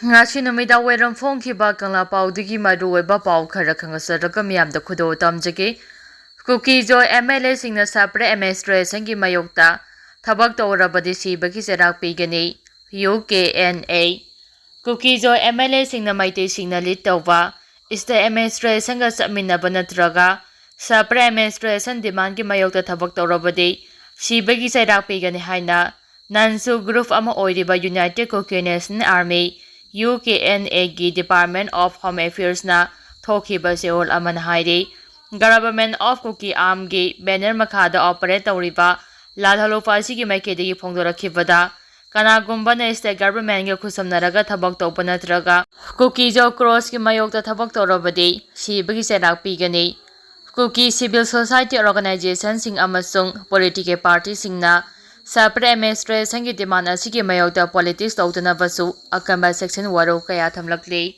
Ngasi numida weram phone ki ba kangla pau digi maru we ba pau khara khangasaraka miyam da khudo tamjage Kuki jo MLA singna sapre administration ki mayokta thabak tourabadi sibagi cheirak pigani UKNA Kuki jo MLA singna maite singna lead tawba iste administration ga samina banatraga sapre administration demand ki mayokta thabak tourabadi sibagi cheirak pigani haina nansu group ama oiriba United Kuki National Army UKNA की Department of Home Affairs na थोखिबा सेओल अमन हाइरे Government of Kuki Arm की banner मखादा operate तौरिबा लालहलोफासी की माइकेदगी फोंदोरखिबदा कनागुम्बना स्टेट गवर्नमेंट के खुसमनरगा थबक तौप नत्रगा कुकी जो क्रॉस की मायोक्ता थबक तौरबदे सिबगी चेराक पीगनी कुकी सिविल सोसाइटी ऑर्गेनाइजेशन सिंग अमसुंग पॉलिटिकल पार्टी सिंगना Sapre administration ki demand asigi mayokta politics tawtanabasu akamba section waro kaya thamlakle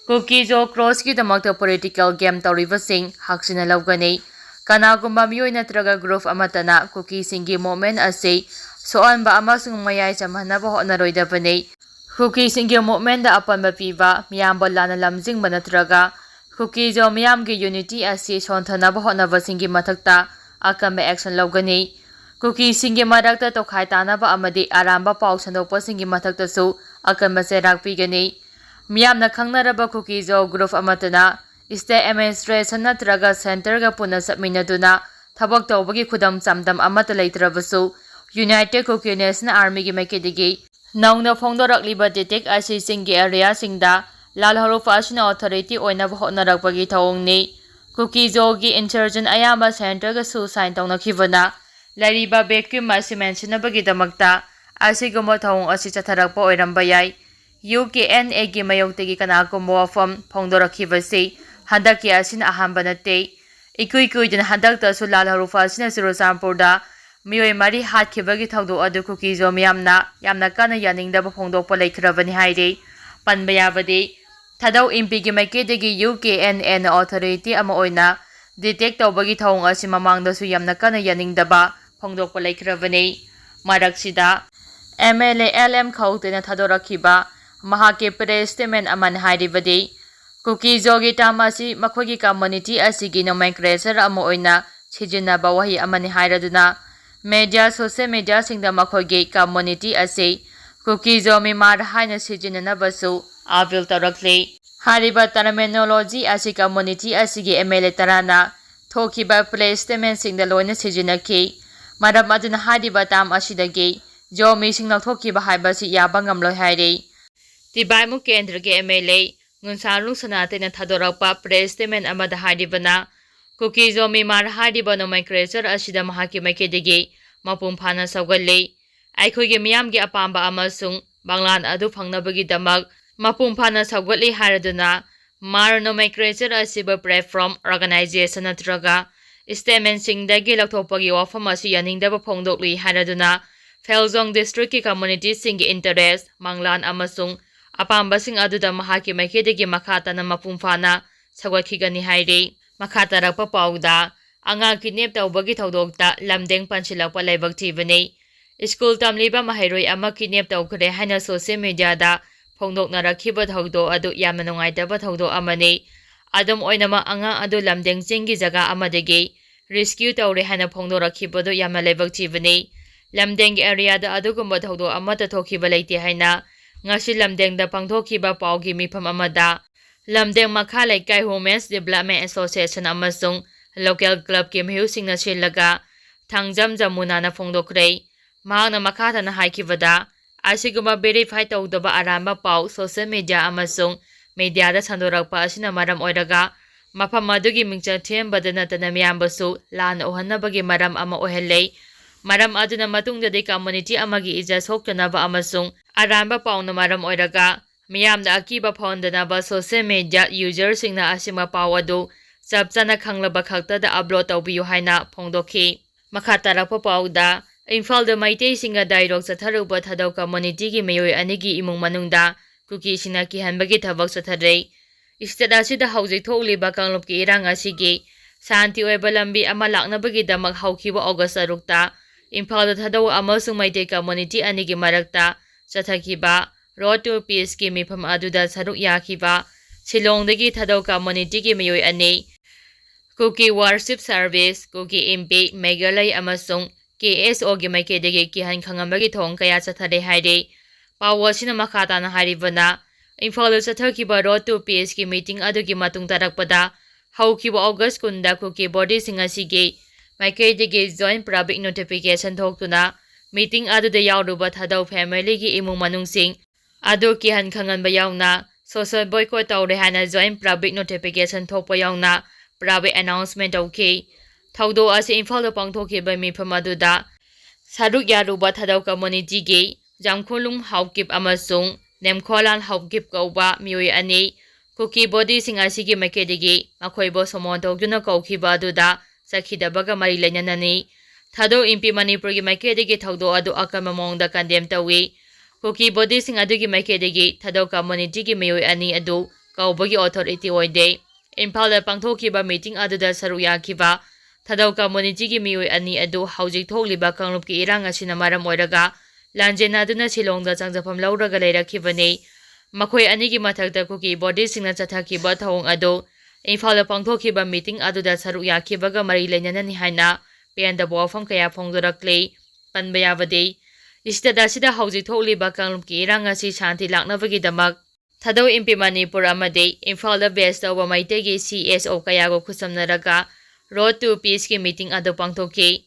Kuki jo cross ki damakta political game tawribasing haksina lawgani kanagumba miyoy natraga group amatana Kuki singi movement ase soanba amasung mayay chamhanaba honaroidabane Kuki singi movement da apanba piba miyamba lana lamjing banatraga Kuki jo miyam ki unity ase sonthanaba honabasingi mathakta akamba action lawgani Kuki singi marakta to khai tanaba amadi aramba pau sandopa singi mathakta su akanba cheirak pigani miyamna khangnaraba Kuki jo group amatana state administration natraga center ga puna sapminaduna thabak tawbagi khudam chamdam amata leitrabasu United Kuki National Army gi makedigi naungna phongdorakliba detect asi singi area singda lalharofa asina authority oina honarakbagi thawngni Kuki jo gi insurgent ayamba center ga su sign tawnakhibana Lariba Bekim Masi mention Bagidamakta, Asigamo Tong Asichatarapo or Rambayai, UKNA Gimayotegi Kanakomo from Pondora Kivasi, Handaki Asin Ahambanate, Ikuiku in Handakta Sulala Rufasina Surosampoda, Mio Mari Hat Kibagi Taudo Adu Cookies or Miamna, Yamnakana Yaning the Pondo Polake Ravani Haide, Panbayavade, Tado Impigimakedegi UKNA authority Amoina, detect Obagi Tong Asimamang the Suyamnakana Yaning daba. Pongdokpa laikravani maraksida MLA LM khawtena thadorakhiba mahake press statement aman hairibadi Kuki jogi tamasi makhogi community asigi nomenclature amo oina chijinaba wahi amani hairaduna media social media singda makhogi community ase Kuki jomi mar haina sijinana basu avil tarakle hariba terminology asi community asigi MLA tarana thokiba press statement singda loina sijinaki Madam aduna hadiba tam asidagi jo mising nakthokiba haibasi yaba ngamloi haire Tibaimu kendra ge MLA ngunsalung sanatena thadorakpa press statement amada hadibana Kuki jo mi mar hadiba nomenclature asida mahaki makedegi mapum phana sawgalle aikhoge miyam ge apamba amasung banglan adu phangnabagi damak mapum phana sawgalle haraduna mar nomenclature asiba platform organization natraga Statement singdagi laktopagi wafam asi yaningdaba phongdokli haraduna Phelzong district ki community sing interest manglan amasung apambasing aduda mahaki makedegi makhata na mapumfana sagwakhigani haire makhata rakpa pauda anga kidnap tawbagi thodokta lamdeng panchilakpa laibak thibani school tamliba mahairoi ama kidnap tawkhre haina social media da phongdokna rakhiba thawdo adu yamna nungaitaba thawdo amani Adam oinama anga adu lamdeng chingi jaga amadegi rescue tawre hana phongdorakhibodo yamna lebak thibani lamdeng area da adugumba thawdo amata thokhiba leite haina ngasi lamdeng da pangthokhiba paugi mifam amada lamdeng makha laikai women's development association amasung local club ki mihusing na silaga thangjam jamuna na phongdokre mahana makha na haikibada asiguma verify tawdaba aramba pau social media amasung media da sandorakpa asina maram oiraga mafam adugi mingchang thembada natana miyambasu lan ohanabagi maram ama ohellei maram aduna matungda de community amagi ija soktanaba amasung aramba pauna maram oiraga miyamda akiba phondanaba social media user singna asima pawadu chapchana khanglaba khakta da upload tawbiyu haina phongdokhi makhatarapa pawda Imphal da maitei singa dialogue chatharuba thadau community gi meyoi anigi imung manungda Kuki sina ki hanbagi thabak sathadrei istada sida hauji thokliba kanglop ki irang asigi santi oiba lambi ama laknabagi damak haukiba August arukta Imphal da thadau amasung maitei community anigi marakta chathakiba Road to Peace ki mifam aduda saruk yakiba Shillongdagi Thadau community ki miyoi ani Kuki Worship Service Kuki MP Megalai amasung KSO gi maikidagi kihan khangambagi thong kaya chathare haide pawasina makata na haribana Imphal chathakiba Road to Peace ki meeting adugi matung tarakpada haukiba August kunda Kuki body singa sige maikidagi joint public notification thoktuna meeting aduda yauruba Thadau family gi imung manungsing adu kihan khanganba yauna social boycott tawre hana joint public notification thokpa yauna private announcement okay thaudo ase Imphal pangthokiba mifam aduda saruk yaruba Thadau community gi jamkhulung haukip amasung nemkholan haukip kauba mioi ani Kuki body singa sigi makedigi makhoibo somon tokjuna kaukhiba aduda sakhidabaga mari lainanani Thadau impi Manipur gi makedigi thaudo adu akama mongda condemn tawi Kuki body sing adugi makedigi Thadau community gi mioi ani adu kaubagi authority oide Imphal pangthokiba meeting aduda saru yakiba Thadau community gi mioi ani adu haujik thokliba kanglup ki irang asina maram oiraga lanjena aduna Shillongda changjapam lauraga leirakibani makhoi ani gi mathakta Kuki body singna chathakiba thawng adu Imphal pangthokiba meeting aduda saru yakibaga mari lainanani haina penda bofam kaya phongdorakle panba yabade istada sida haujik thokliba kanglup ki irang asi shanti laknabagi damak Thadau MP Manipur amade Imphal base tawba maitegi CSO kaya go khusamnaraga Road to Peace ki meeting adu pangthoki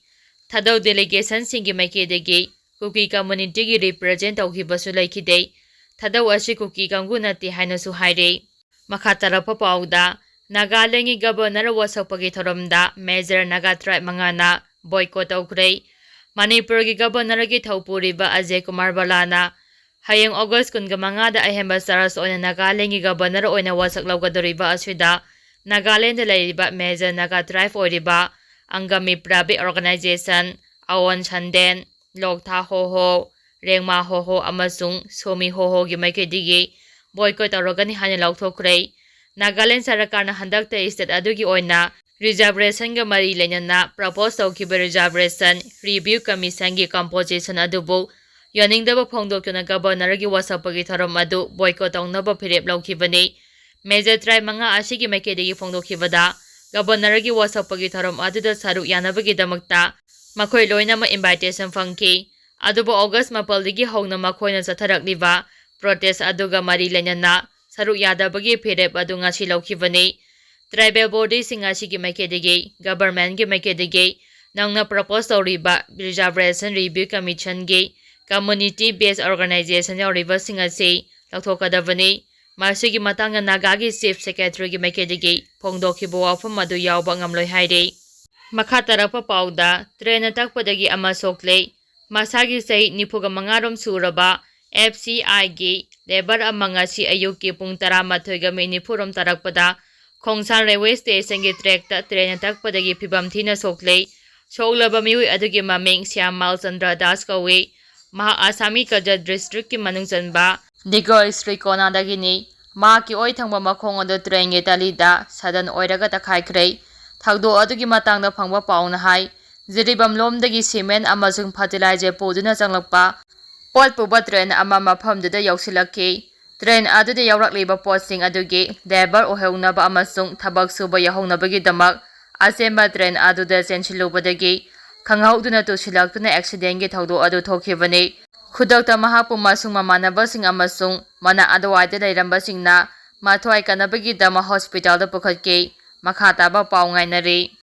Thadau delegation singi makedegi Kuki community gi represent tawkibasu laikide Thadau asi Kuki kangunati hainasu haire makhatarapa pauda Nagalangi governor wasapagi thoramda major Naga tribe mangana boycott tawkhrei Manipur gi governor gi thaupuriba Ajay Kumar Balana hayang August 15 da ahemba saras oina Nagaland gi governor oina wasak lawgadoriba aswida Nagaland da laiba major Naga tribe oiriba Angami private organization Awon Chanden Loktha Hoho Rengma Hoho amasung Somi Hoho gi makedigi boycott tawragani hana lawthokhrei Nagaland Sarakarna handakta state adugi oina reservation ga mari lainana propose tawkiba reservation review commission gi composition adubu yaningdaba phongdokyona governor gi wasapagi tharam adu boycott tawnaba phirep lawkibani major tribe manga asigi makedigi phongdokhibada governor gi wasapagi tharam aduda saruk yanabagi damakta makhoi loinama invitation phangki adubu August 4 digi hongna makhoina chatharakliba protest aduga mari lainana saruk yadabagi phirep adu ngasi lawkibani tribal body singa sigi makedigi government gi makedigi nangna propose tawriba reservation review commission gi community based organization yauriba singa se lathokadabani masigi matanga Nagagi chief secretary gi makedigi phongdokhibo wafam adu yawba ngamloi haire makhatarapa pauda train takpadagi ama sokle masagi sei nipuga mangarom suraba FCI gi labor amanga si ayuki pung 12 ga minipurom tarakpada Khongsan railway station gi track ta train takpadagi phibam thina sokle soglaba miui adugi maming Syamal Chandra Das kawi maha Asami Kaja district ki manung chanba Digor street kona dagini ma ki oi thangba makhong adu train ge talida sadan oiraga ta khaikrei thagdo adugi matangda phangba pauna hai jiribam lomdagi cement amasung fertilizer poduna changlakpa pot puba train ama mafamda yausilakki train aduda yaurakliba posting adugi driver oheunaba amasung thabak suba yahounabagi damak asemba train aduda chenchilubadagi khanghauduna tusilaktuna accident gi thaudo adu thokhibani khudakta mahapu masung mamanabasing amasung mana adwaida leirambasingna mathwai kanabagi dama hospital da pukhatki makhata ba paungai nari